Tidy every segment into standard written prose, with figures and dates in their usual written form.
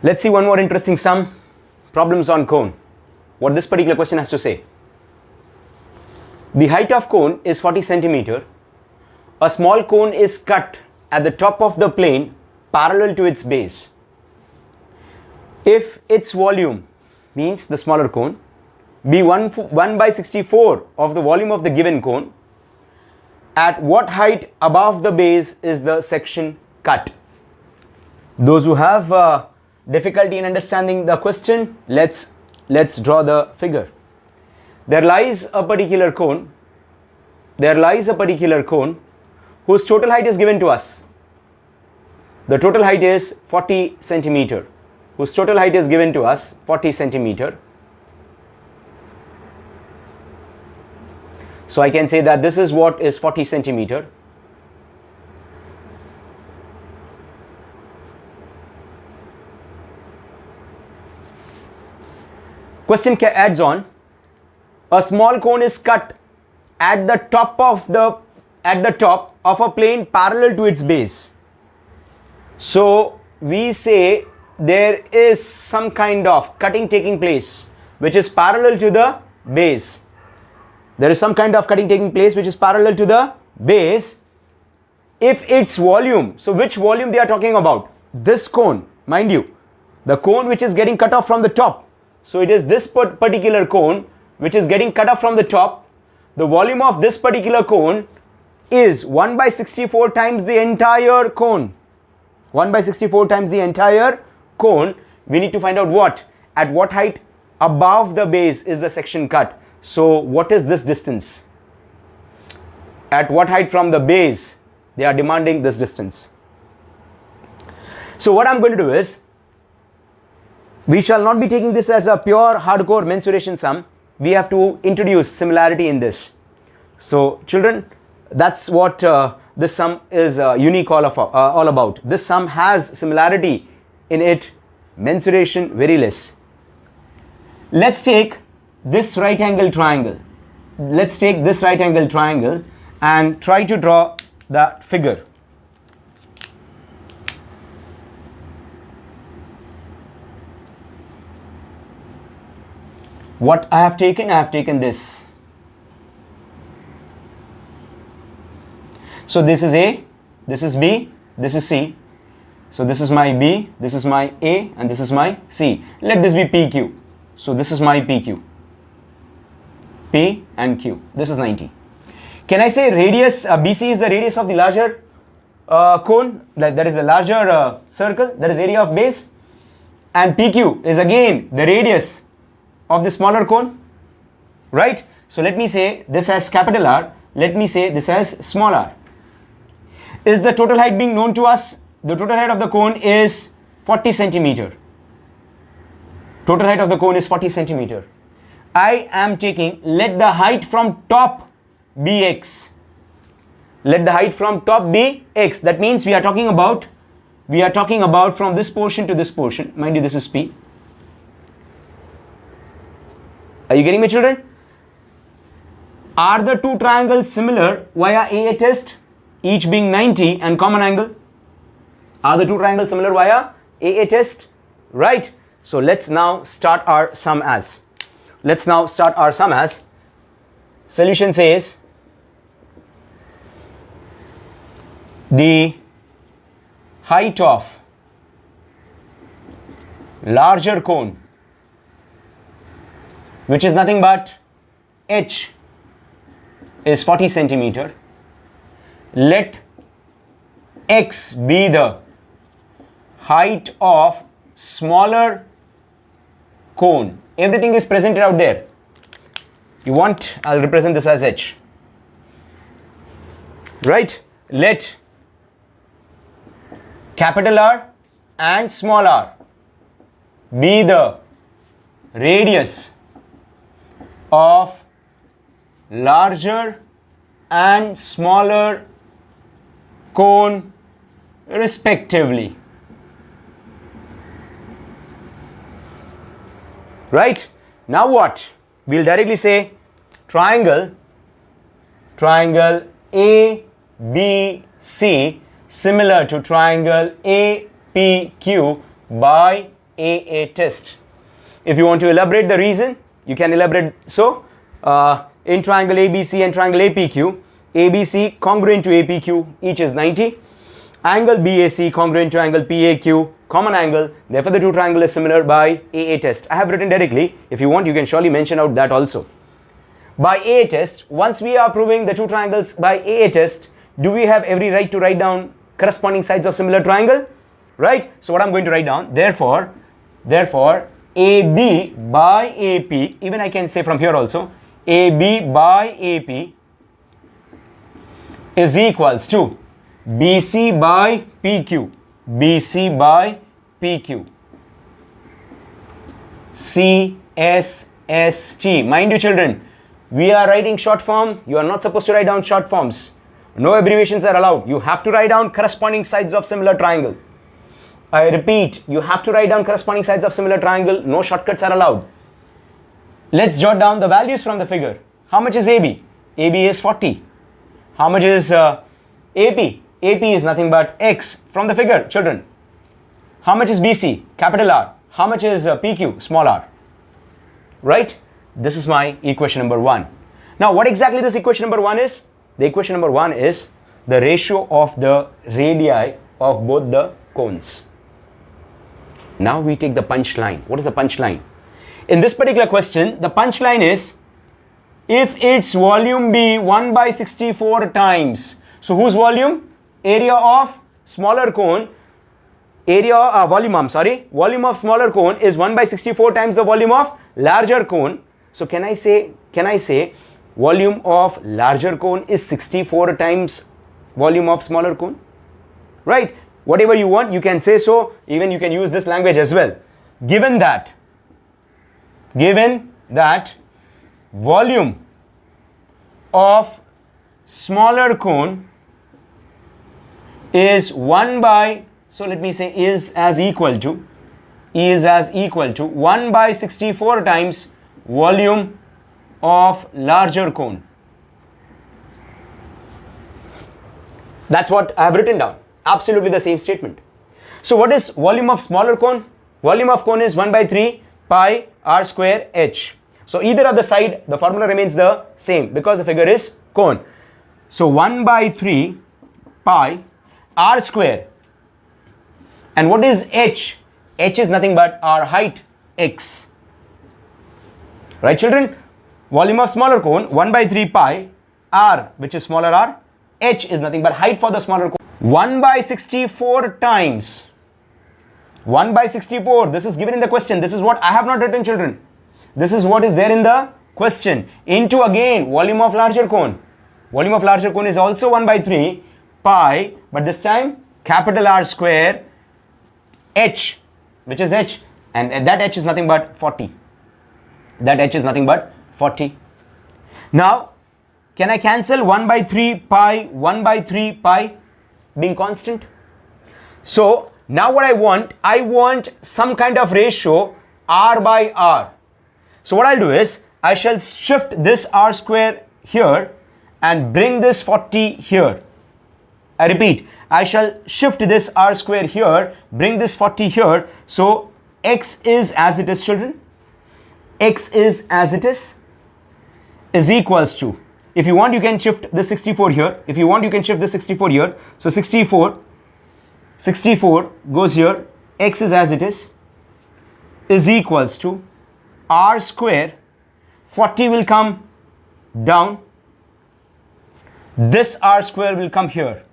Let's see one more interesting sum. Problems on cone. What this particular question has to say. The height of cone is 40 centimeter. A small cone is cut at the top of the plane parallel to its base. If its volume, means the smaller cone, be 1 by 64 of the volume of the given cone, at what height above the base is the section cut? Those who have difficulty in understanding the question, let's draw the figure. There lies a particular cone. There lies a particular cone whose total height is given to us. The total height is 40 centimeter. Whose total height is given to us 40 centimeter. So I can say that this is what is 40 centimeter. Question adds on, a small cone is cut at the top of a plane parallel to its base. So we say there is some kind of cutting taking place which is parallel to the base. There is some kind of cutting taking place which is parallel to the base. If its volume, so which volume they are talking about? This cone, mind you, the cone which is getting cut off from the top. So it is this particular cone which is getting cut off from the top. The volume of this particular cone is 1 by 64 times the entire cone. 1 by 64 times the entire cone. We need to find out what? At what height above the base is the section cut? So what is this distance? At what height from the base? They are demanding this distance. So what I'm going to do is, we shall not be taking this as a pure hardcore mensuration sum. We have to introduce similarity in this. So children, that's what this sum is unique all about. This sum has similarity in it, mensuration very less. Let's take this right angle triangle. Let's take this right angle triangle and try to draw that figure. What I have taken this. So this is A, this is B, this is C. So this is my B, this is my A, and this is my C. Let this be PQ. So this is my PQ. P and Q. This is 90. Can I say radius, BC is the radius of the larger cone, that is the larger circle, that is area of base, and PQ is again the radius of the smaller cone, right? So let me say this as capital R, let me say this as small r. Is the total height being known to us? The total height of the cone is 40 centimeter. Total height of the cone is 40 centimeter. I am taking, let the height from top be x. Let the height from top be x. That means we are talking about from this portion to this portion. Mind you, this is P. Are you getting me, children? Are the two triangles similar via AA test, each being 90 and common angle? Are the two triangles similar via AA test? Right. So let's now start our sum as. Solution says the height of larger cone, which is nothing but h, is 40 centimeter. Let x be the height of smaller cone. Everything is presented out there. You want, I'll represent this as h. Right? Let capital R and small r be the radius of larger and smaller cone respectively. Right? Now what? We'll directly say triangle ABC similar to triangle APQ by AA test. If you want to elaborate the reason, you can elaborate. So, in triangle ABC and triangle APQ, ABC congruent to APQ, each is 90. Angle BAC congruent to angle PAQ, common angle. Therefore, the two triangle is similar by AA test. I have written directly. If you want, you can surely mention out that also. By AA test, once we are proving the two triangles by AA test, do we have every right to write down corresponding sides of similar triangle? Right? So what I'm going to write down, therefore, AB by AP, even I can say from here also, AB by AP is equals to BC by PQ, BC by PQ, CSST. Mind you children, we are writing short form. You are not supposed to write down short forms. No abbreviations are allowed. You have to write down corresponding sides of similar triangle. I repeat, you have to write down corresponding sides of similar triangle. No shortcuts are allowed. Let's jot down the values from the figure. How much is AB? AB is 40. How much is AP? AP is nothing but X from the figure, children. How much is BC? Capital R. How much is PQ? Small r. Right? This is my equation number 1. Now, what exactly this equation number 1 is? The equation number 1 is the ratio of the radii of both the cones. Now we take the punchline. What is the punchline? In this particular question, the punchline is if its volume be 1 by 64 times. So whose volume? Area of smaller cone. Volume of smaller cone is 1 by 64 times the volume of larger cone. So can I say volume of larger cone is 64 times volume of smaller cone? Right? Whatever you want, you can say so. Even you can use this language as well. Given that volume of smaller cone is 1 by, so let me say is as equal to 1 by 64 times volume of larger cone. That's what I have written down. Absolutely the same statement. So what is volume of smaller cone? Volume of cone is 1 by 3 pi r square h. So either of the side, the formula remains the same because the figure is cone. So 1 by 3 pi r square. And what is h? H is nothing but our height, x. Right children? Volume of smaller cone 1 by 3 pi r, which is smaller r. H is nothing but height for the smaller cone. 1 by 64 times 1 by 64. This is given in the question. This is what I have not written, children. This is what is there in the question. Into again volume of larger cone. Volume of larger cone is also 1 by 3 pi, but this time capital R square h, which is h, and that h is nothing but 40. That h is nothing but 40. Now, can I cancel 1 by 3 pi, 1 by 3 pi being constant? So, now what I want some kind of ratio r by r. So what I'll do is, I shall shift this r square here and bring this 40 here. I repeat, I shall shift this r square here, bring this 40 here. So x is as it is, children. X is as it is equals to, if you want you can shift the 64 here. If you want you can shift the 64 here. So 64 goes here. X is as it is equals to r square. 40 will come down. This r square will come here.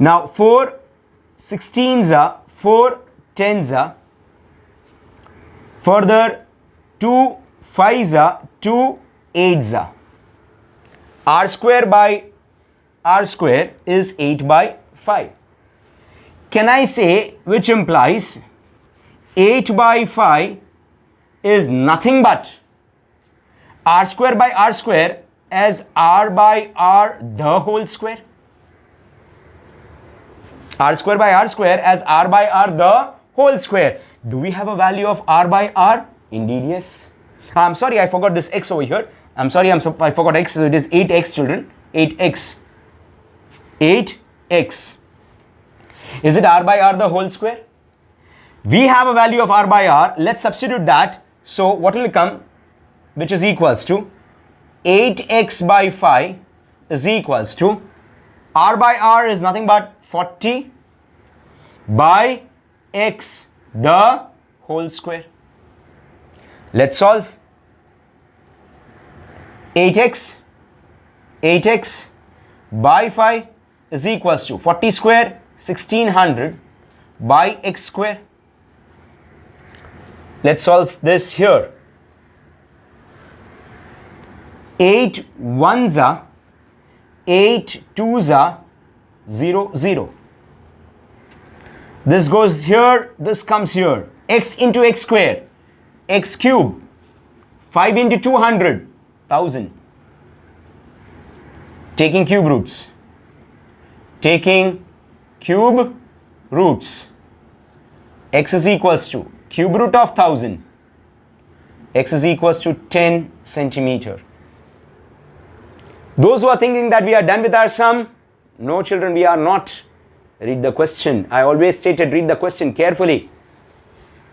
Now 4 16s are 4 10s are, further 2 5s are, 2 8s are. R square by r square is 8 by 5. Can I say, which implies 8 by 5 is nothing but r square by r square as r by r the whole square? R square by r square as r by r the whole square. Do we have a value of r by r? Indeed, yes. I'm sorry, I forgot this x over here. I forgot x, so it is 8x, children. 8x. Is it r by r the whole square? We have a value of r by r. Let's substitute that. So what will come? Which is equals to 8x by 5 is equals to r by r is nothing but 40 by x the whole square. Let's solve. 8x by 5 is equals to 40 square 1600 by x square. Let's solve this here. 8 ones are 8 twos are 0 0. This goes here, this comes here. X into x square, x cube, 5 into 200, 1000. Taking cube roots. Taking cube roots. X is equals to cube root of 1000. X is equals to 10 centimeter. Those who are thinking that we are done with our sum, no children, we are not. Read the question. I always stated, read the question carefully.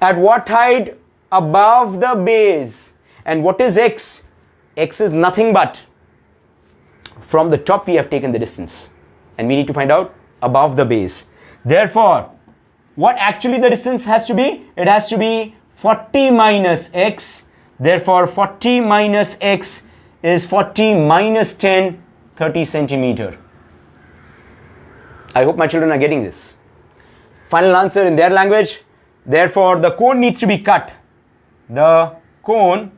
At what height above the base? And what is x? X is nothing but, from the top we have taken the distance. And we need to find out above the base. Therefore, what actually the distance has to be? It has to be 40 minus x. Therefore, 40 minus x is 40 minus 10, 30 centimeter. I hope my children are getting this. Final answer in their language. Therefore, the cone needs to be cut. The cone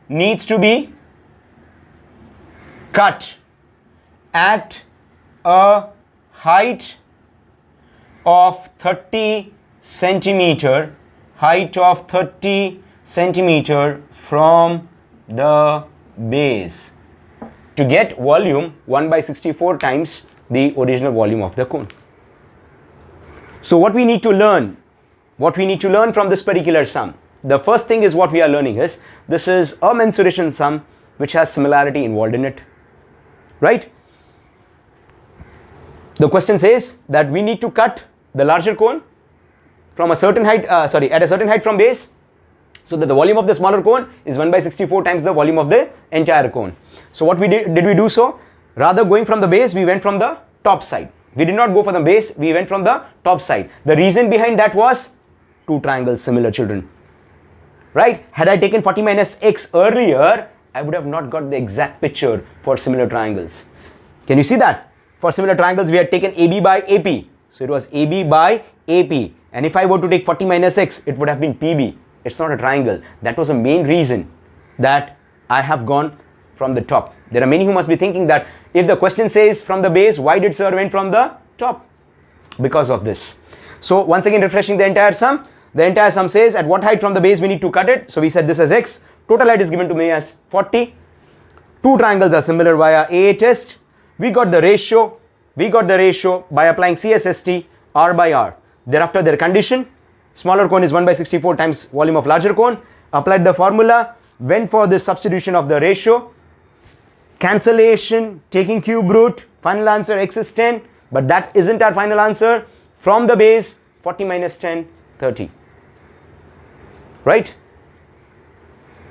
needs to be cut at a height of 30 centimeter, height of 30 centimeter from the base to get volume 1 by 64 times the original volume of the cone. So what we need to learn from this particular sum, the first thing is what we are learning is this is a mensuration sum which has similarity involved in it, right? The question says that we need to cut the larger cone from a certain height, at a certain height from base, so that the volume of the smaller cone is 1 by 64 times the volume of the entire cone. So what we did we do so? Rather going from the base, we went from the top side. We did not go for the base, we went from the top side. The reason behind that was two triangles similar, children. Right? Had I taken 40 minus x earlier, I would have not got the exact picture for similar triangles. Can you see that? For similar triangles, we had taken AB by AP. So it was AB by AP. And if I were to take 40 minus x, it would have been PB. It's not a triangle. That was the main reason that I have gone from the top. There are many who must be thinking that if the question says from the base, why did sir went from the top? Because of this. So once again refreshing the entire sum. The entire sum says at what height from the base we need to cut it. So we said this as x. Total height is given to me as 40. Two triangles are similar via AA test. We got the ratio. By applying CSST R by R. Thereafter their condition. Smaller cone is 1 by 64 times volume of larger cone. Applied the formula. Went for this substitution of the ratio. Cancellation, taking cube root, final answer x is 10, but that isn't our final answer. From the base, 40 minus 10, 30. Right?